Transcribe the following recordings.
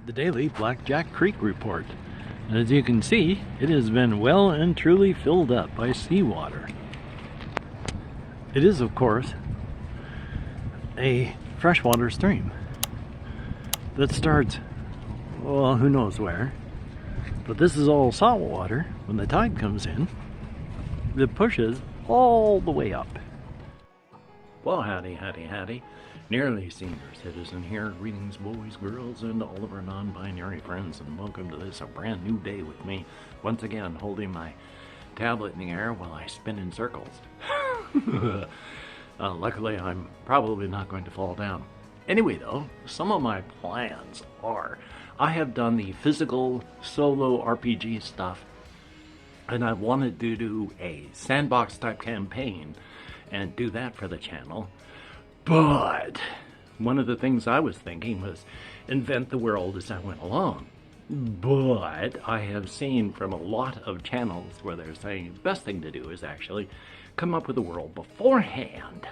the daily Blackjack Creek report. And as you can see, it has been well and truly filled up by seawater. It is, of course, a freshwater stream that starts, well, who knows where. But this is all salt water. When the tide comes in, it pushes all the way up. Well, howdy. Nearly senior citizen here. Greetings, boys, girls, and all of our non-binary friends, and welcome to this, a brand new day with me. Once again, holding my tablet in the air while I spin in circles. Luckily, I'm probably not going to fall down. Anyway, though, some of my plans are, I have done the physical solo RPG stuff, and I wanted to do a sandbox type campaign and do that for the channel. But one of the things I was thinking was invent the world as I went along. But I have seen from a lot of channels where they're saying the best thing to do is actually come up with a world beforehand.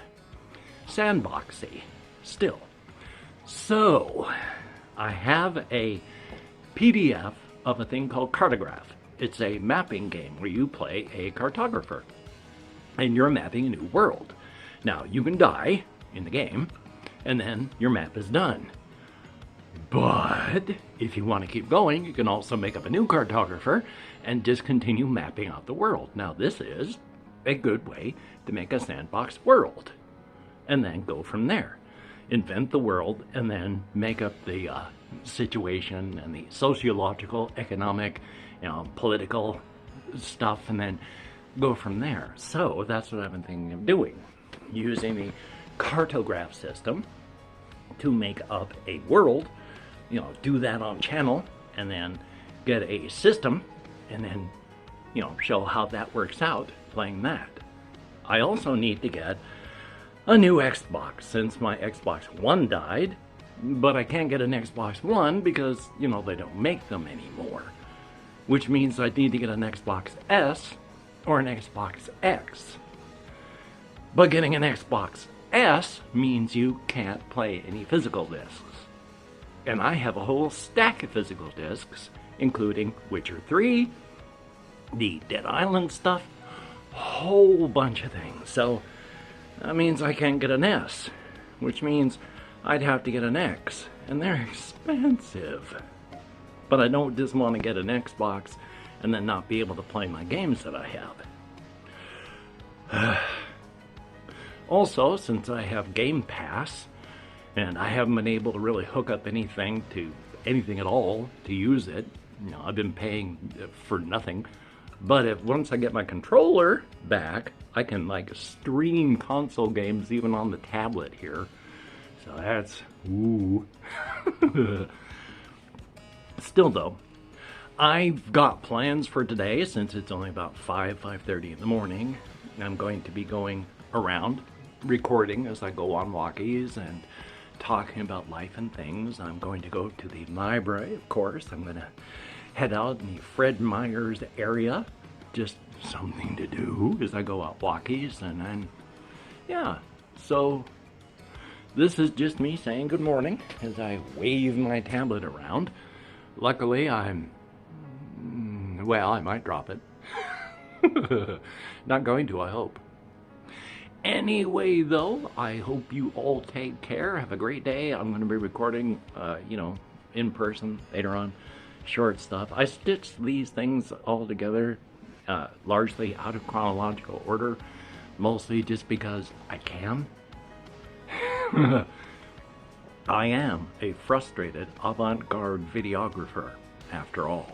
Sandboxy, still. So I have a PDF of a thing called Cartograph. It's a mapping game where you play a cartographer and you're mapping a new world. Now, you can die in the game, and then your map is done. But if you want to keep going, you can also make up a new cartographer and just continue mapping out the world. Now, this is a good way to make a sandbox world, and then go from there. Invent the world, and then make up the situation and the sociological, economic, political stuff, and then go from there. So that's what I've been thinking of doing, using the cartograph system to make up a world, do that on channel, and then get a system, and then, show how that works out playing that. I also need to get a new Xbox since my Xbox One died, but I can't get an Xbox One because, they don't make them anymore, which means I need to get an Xbox S or an Xbox X. But getting an Xbox S means you can't play any physical discs. And I have a whole stack of physical discs, including Witcher 3, the Dead Island stuff, whole bunch of things. So that means I can't get an S, which means I'd have to get an X, and they're expensive. But I don't just want to get an Xbox and then not be able to play my games that I have. Also, since I have Game Pass, and I haven't been able to really hook up anything at all to use it, I've been paying for nothing. But once I get my controller back, I can stream console games even on the tablet here. So that's, ooh. Still though, I've got plans for today since it's only about 5:30 in the morning. I'm going to be going around recording as I go on walkies and talking about life and things. I'm going to go to the library, of course. I'm going to head out in the Fred Meyers area. Just something to do as I go out walkies. And then, yeah, so this is just me saying good morning as I wave my tablet around. Luckily, I might drop it. Not going to, I hope. Anyway, though, I hope you all take care. Have a great day. I'm going to be recording, in person later on, short stuff. I stitched these things all together, largely out of chronological order, mostly just because I can. I am a frustrated avant-garde videographer, after all.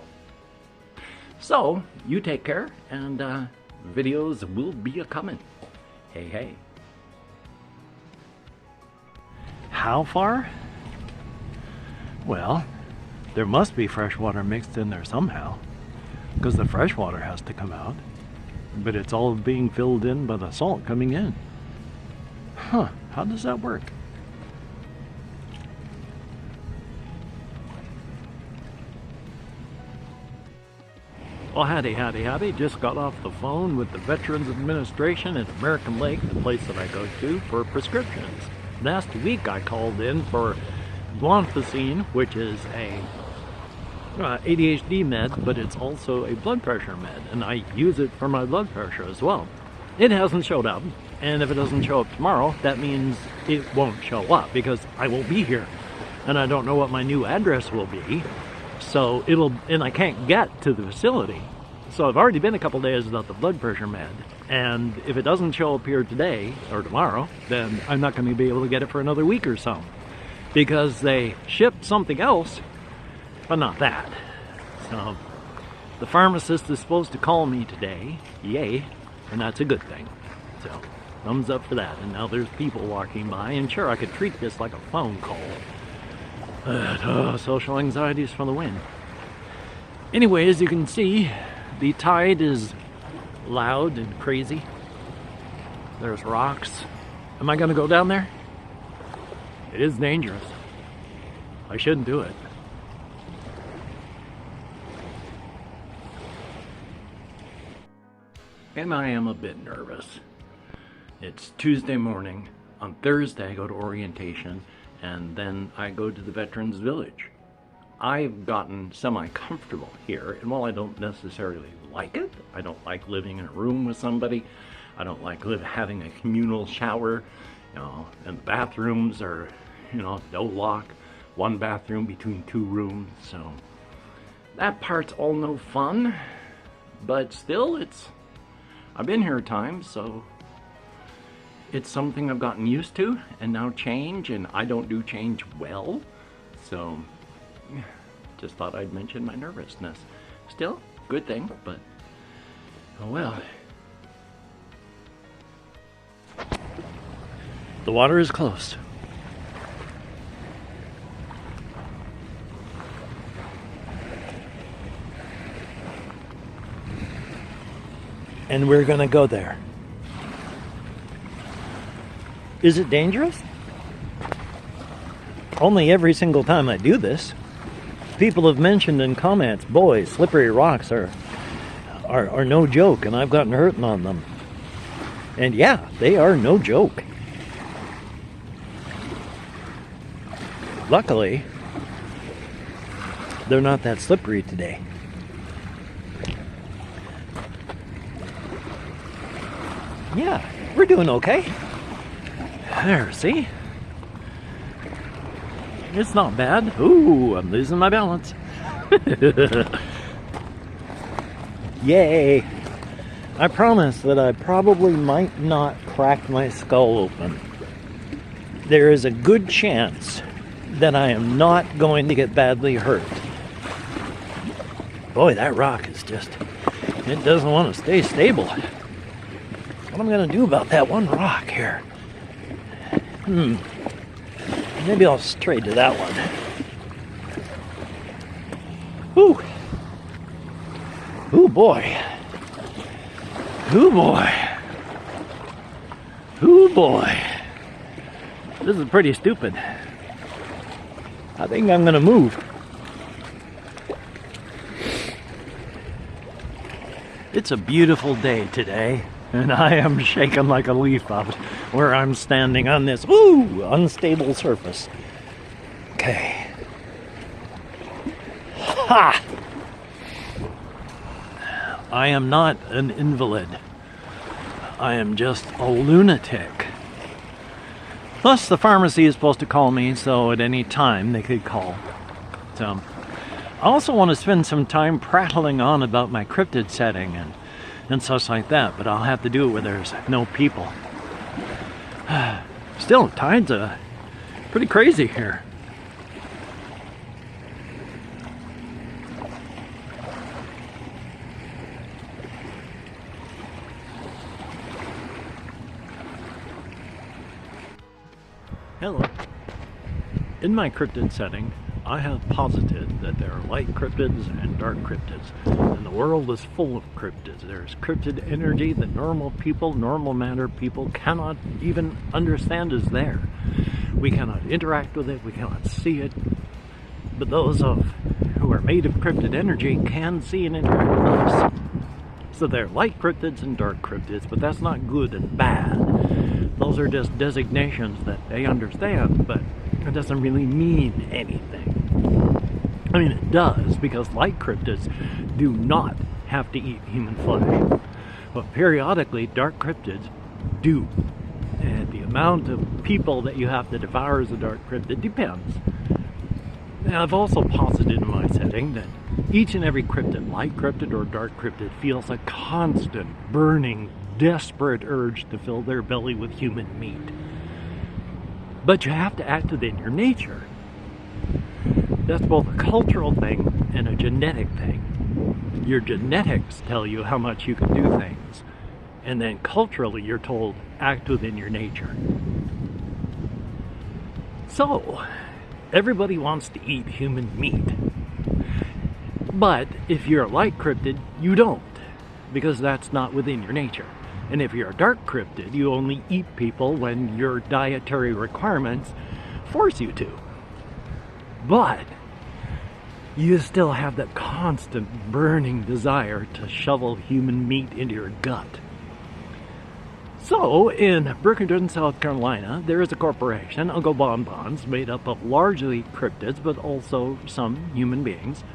So, you take care, and videos will be a-coming. Hey. How far? Well, there must be fresh water mixed in there somehow, because the fresh water has to come out, but it's all being filled in by the salt coming in. Huh, how does that work? Well, howdy. Just got off the phone with the Veterans Administration at American Lake, the place that I go to for prescriptions. Last week I called in for guanfacine, which is a ADHD med, but it's also a blood pressure med, and I use it for my blood pressure as well. It hasn't showed up, and if it doesn't show up tomorrow, that means it won't show up because I won't be here, and I don't know what my new address will be. So and I can't get to the facility. So I've already been a couple days without the blood pressure med, and if it doesn't show up here today or tomorrow, then I'm not going to be able to get it for another week or so, because they shipped something else, but not that. So the pharmacist is supposed to call me today, yay, and that's a good thing. So thumbs up for that. And now there's people walking by, and sure, I could treat this like a phone call, but social anxiety is for the win. Anyway, as you can see, the tide is loud and crazy. There's rocks. Am I gonna go down there? It is dangerous. I shouldn't do it. And I am a bit nervous. It's Tuesday morning. On Thursday I go to orientation, and then I go to the Veterans Village. I've gotten semi-comfortable here, and while I don't necessarily like it, I don't like living in a room with somebody, I don't like having a communal shower, and the bathrooms are, no lock, one bathroom between two rooms, so that part's all no fun, but still, I've been here a time, so it's something I've gotten used to, and now change, and I don't do change well, so just thought I'd mention my nervousness. Still, good thing, but oh well. The water is closed. And we're gonna go there. Is it dangerous? Only every single time I do this. People have mentioned in comments, boy, slippery rocks are no joke, and I've gotten hurt on them. And yeah, they are no joke. Luckily, they're not that slippery today. Yeah, we're doing okay. There, see? It's not bad. Ooh, I'm losing my balance. Yay! I promise that I probably might not crack my skull open. There is a good chance that I am not going to get badly hurt. Boy, that rock is it doesn't want to stay stable. What am I going to do about that one rock here? Maybe I'll stray to that one. Ooh. Ooh boy. Ooh boy. Ooh boy. This is pretty stupid. I think I'm gonna move. It's a beautiful day today, and I am shaking like a leaf out where I'm standing on this unstable surface. Okay. Ha! I am not an invalid. I am just a lunatic. Plus, the pharmacy is supposed to call me, so at any time they could call. So, I also want to spend some time prattling on about my cryptid setting and such like that, but I'll have to do it where there's no people. Still, tide's pretty crazy here. Hello. In my cryptid setting, I have posited that there are light cryptids and dark cryptids, and the world is full of cryptids. There's cryptid energy that normal people, normal matter people cannot even understand is there. We cannot interact with it, we cannot see it, but those who are made of cryptid energy can see and interact with us. So there are light cryptids and dark cryptids, but that's not good and bad. Those are just designations that they understand, but it doesn't really mean anything. I mean, it does, because light cryptids do not have to eat human flesh. But periodically, dark cryptids do. And the amount of people that you have to devour as a dark cryptid depends. Now, I've also posited in my setting that each and every cryptid, light cryptid or dark cryptid, feels a constant, burning, desperate urge to fill their belly with human meat. But you have to act within your nature. That's both a cultural thing and a genetic thing. Your genetics tell you how much you can do things, and then culturally you're told, act within your nature. So, everybody wants to eat human meat. But if you're a light cryptid, you don't, because that's not within your nature. And if you're a dark cryptid, you only eat people when your dietary requirements force you to. But you still have that constant burning desire to shovel human meat into your gut. So, in Brooklyn, South Carolina, there is a corporation, Uncle Bonbons, made up of largely cryptids, but also some human beings.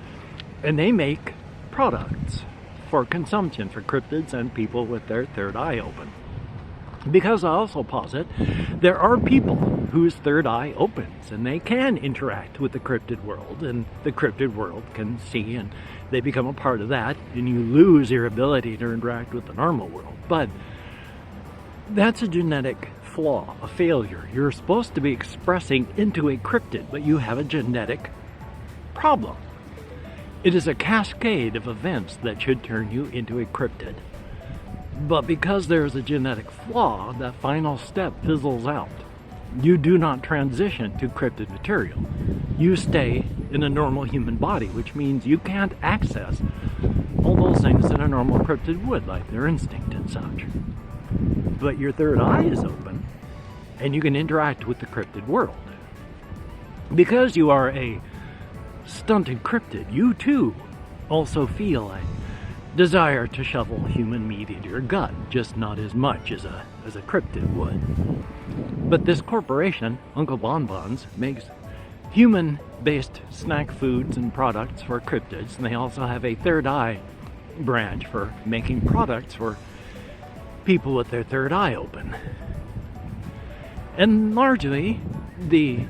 And they make products for consumption for cryptids and people with their third eye open. Because I also posit, there are people whose third eye opens, and they can interact with the cryptid world, and the cryptid world can see, and they become a part of that, and you lose your ability to interact with the normal world. But that's a genetic flaw, a failure. You're supposed to be expressing into a cryptid, but you have a genetic problem. It is a cascade of events that should turn you into a cryptid. But because there is a genetic flaw, that final step fizzles out. You do not transition to cryptid material. You stay in a normal human body, which means you can't access all those things that a normal cryptid would, like their instinct and such. But your third eye is open, and you can interact with the cryptid world. Because you are a stunted cryptid, you too also feel a desire to shovel human meat into your gut, just not as much as a cryptid would. But this corporation, Uncle Bonbons, makes human-based snack foods and products for cryptids, and they also have a third eye branch for making products for people with their third eye open. And largely, the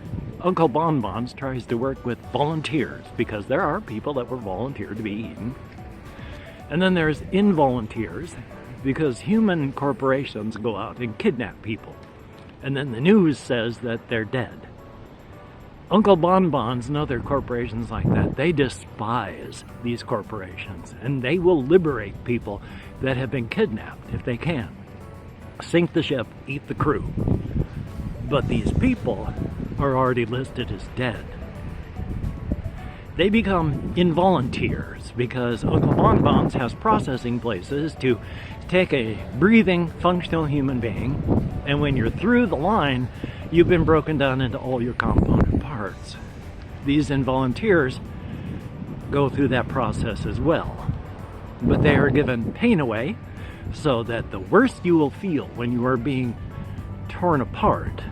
Uncle Bonbons tries to work with volunteers, because there are people that were volunteered to be eaten. And then there's involunteers, because human corporations go out and kidnap people. And then the news says that they're dead. Uncle Bonbons and other corporations like that, they despise these corporations. And they will liberate people that have been kidnapped if they can. Sink the ship, eat the crew. But these people are already listed as dead. They become involunteers because Uncle Bonbons has processing places to take a breathing, functional human being, and when you're through the line, you've been broken down into all your component parts. These involunteers go through that process as well, but they are given pain away so that the worst you will feel when you are being torn apart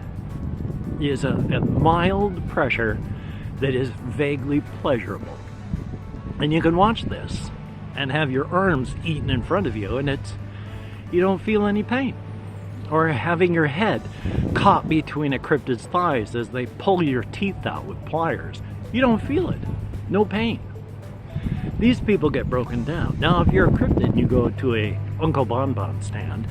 is a mild pressure that is vaguely pleasurable. And you can watch this and have your arms eaten in front of you, and you don't feel any pain. Or having your head caught between a cryptid's thighs as they pull your teeth out with pliers. You don't feel it. No pain. These people get broken down. Now, if you're a cryptid and you go to a Uncle Bonbon stand,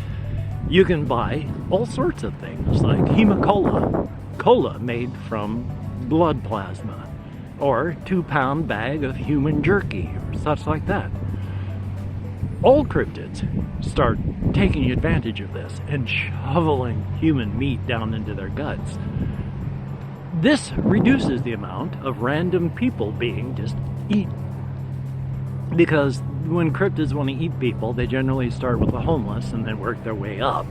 you can buy all sorts of things like hemacola, cola made from blood plasma, or 2-pound bag of human jerky, or such like that. All cryptids start taking advantage of this and shoveling human meat down into their guts. This reduces the amount of random people being just eaten. Because when cryptids want to eat people, they generally start with the homeless and then work their way up.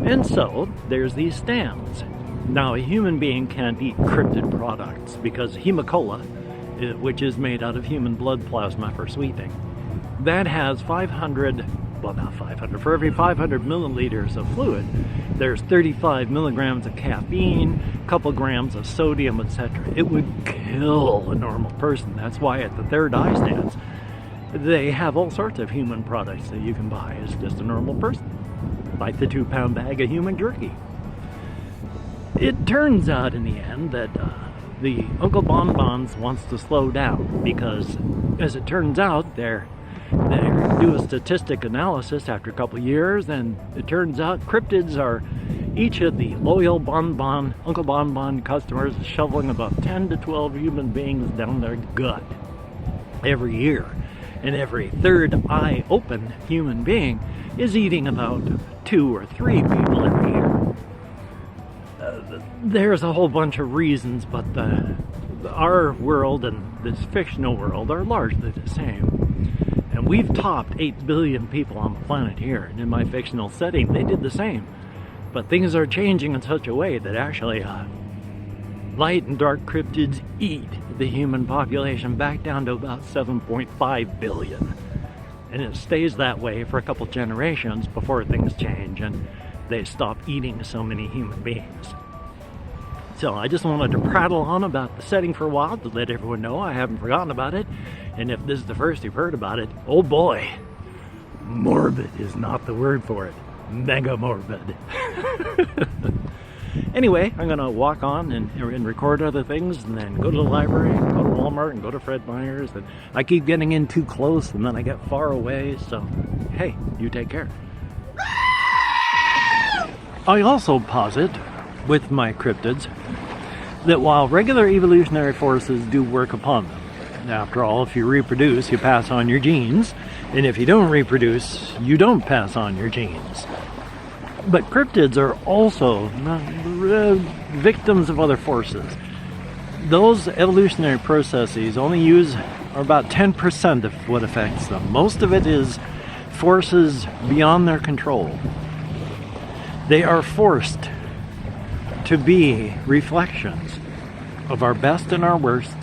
And so, there's these stands. Now, a human being can't eat cryptid products because hemacola, which is made out of human blood plasma for sweetening, that has 500 well, not 500, for every 500 milliliters of fluid, there's 35 milligrams of caffeine, a couple grams of sodium, etc. It would kill a normal person. That's why at the Third Eye stands, they have all sorts of human products that you can buy as just a normal person, like the 2-pound bag of human jerky. It turns out in the end that the Uncle Bonbons wants to slow down because, as it turns out, they do a statistic analysis after a couple years, and it turns out cryptids are, each of the loyal Uncle Bonbon customers is shoveling about 10 to 12 human beings down their gut every year. And every third eye open human being is eating about 2 or 3 people every year. There's a whole bunch of reasons, but our world and this fictional world are largely the same. And we've topped 8 billion people on the planet here, and in my fictional setting, they did the same. But things are changing in such a way that actually light and dark cryptids eat the human population back down to about 7.5 billion. And it stays that way for a couple generations before things change and they stop eating so many human beings. So I just wanted to prattle on about the setting for a while to let everyone know I haven't forgotten about it. And if this is the first you've heard about it, oh boy, morbid is not the word for it. Mega morbid. Anyway, I'm gonna walk on and record other things, and then go to the library, and go to Walmart, and go to Fred Meyer's. And I keep getting in too close, and then I get far away. So, hey, you take care. I also posit, with my cryptids, that while regular evolutionary forces do work upon them, after all, if you reproduce, you pass on your genes, and if you don't reproduce, you don't pass on your genes. But cryptids are also victims of other forces. Those evolutionary processes only use about 10% of what affects them. Most of it is forces beyond their control. They are forced to be reflections of our best and our worst,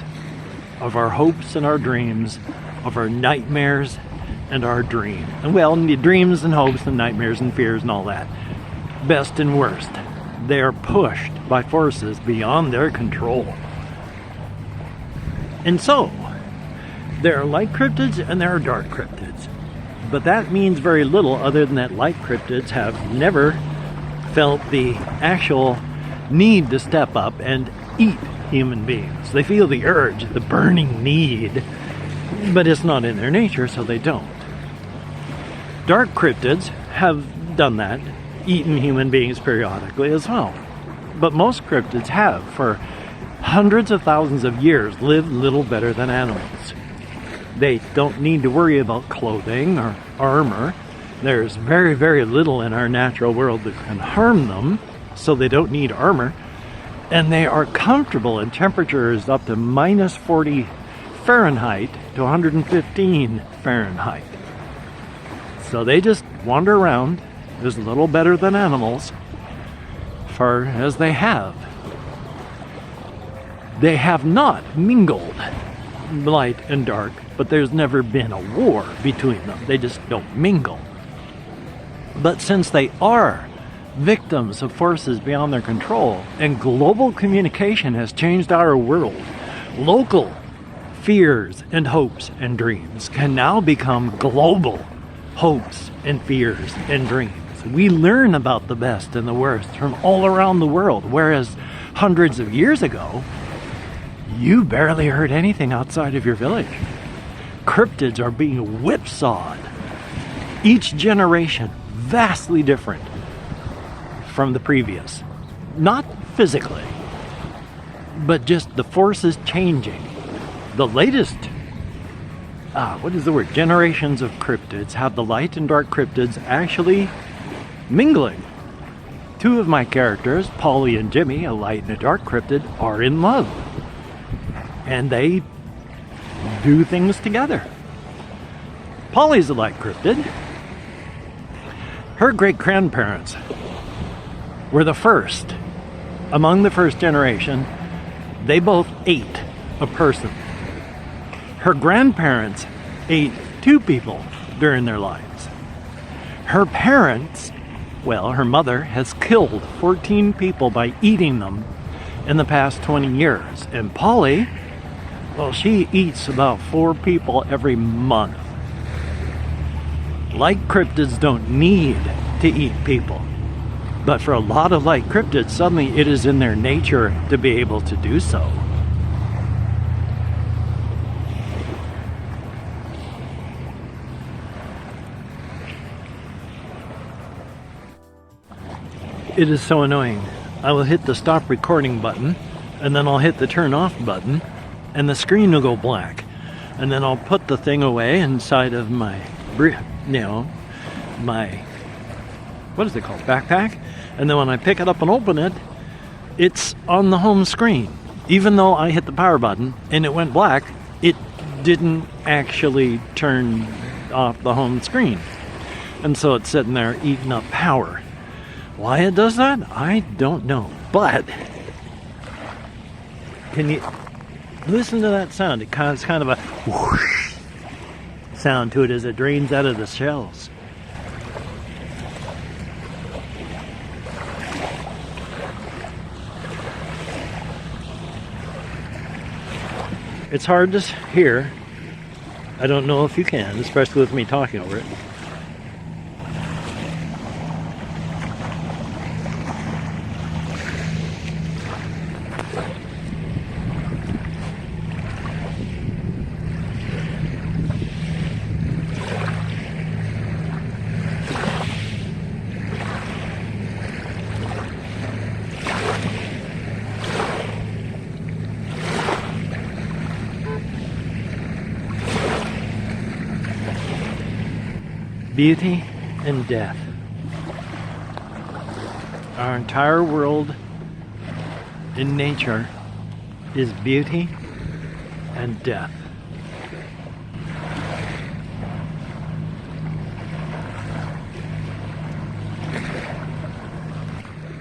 of our hopes and our dreams, of our nightmares and our dreams. Well, dreams and hopes and nightmares and fears and all that. Best and worst. They are pushed by forces beyond their control. And so, there are light cryptids and there are dark cryptids. But that means very little other than that light cryptids have never felt the actual need to step up and eat human beings. They feel the urge, the burning need, but it's not in their nature, so they don't. Dark cryptids have done that, eaten human beings periodically as well. But most cryptids have, for hundreds of thousands of years, lived little better than animals. They don't need to worry about clothing or armor. There's very, very little in our natural world that can harm them, so they don't need armor. And they are comfortable in temperatures up to minus 40 Fahrenheit to 115 Fahrenheit. So they just wander around as little better than animals, far as they have. They have not mingled, light and dark, but there's never been a war between them. They just don't mingle. But since they are victims of forces beyond their control, and global communication has changed our world, local fears and hopes and dreams can now become global hopes and fears and dreams. We learn about the best and the worst from all around the world, whereas hundreds of years ago, you barely heard anything outside of your village. Cryptids are being whipsawed. Each generation vastly different from the previous. Not physically, but just the forces changing. The latest, generations of cryptids have the light and dark cryptids actually mingling. Two of my characters, Polly and Jimmy, a light and a dark cryptid, are in love. And they do things together. Polly's a light cryptid. Her great-grandparents were the first, among the first generation. They both ate a person. Her grandparents ate 2 people during their lives. Her parents, well, her mother has killed 14 people by eating them in the past 20 years. And Polly, well, she eats about 4 people every month. Light cryptids don't need to eat people. But for a lot of light cryptids, suddenly it is in their nature to be able to do so. It is so annoying. I will hit the stop recording button, and then I'll hit the turn off button, and the screen will go black. And then I'll put the thing away inside of my, my, what is it called, backpack? And then when I pick it up and open it, it's on the home screen. Even though I hit the power button and it went black, it didn't actually turn off the home screen. And so it's sitting there eating up power. Why it does that, I don't know. But can you listen to that sound? It's kind of a whoosh sound to it as it drains out of the shells. It's hard to hear. I don't know if you can, especially with me talking over it. Beauty and death. Our entire world in nature is beauty and death.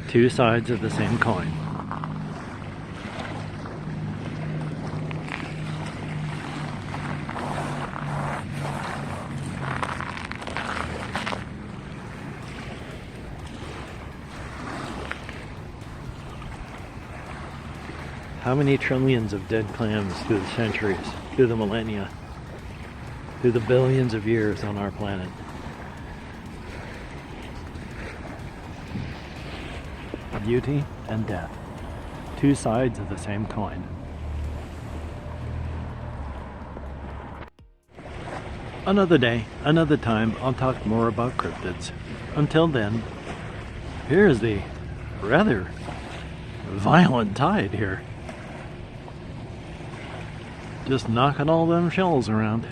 Two sides of the same coin. How many trillions of dead clams through the centuries, through the millennia, through the billions of years on our planet? Beauty and death. Two sides of the same coin. Another day, another time, I'll talk more about cryptids. Until then, here's the rather violent tide here. Just knocking all them shells around.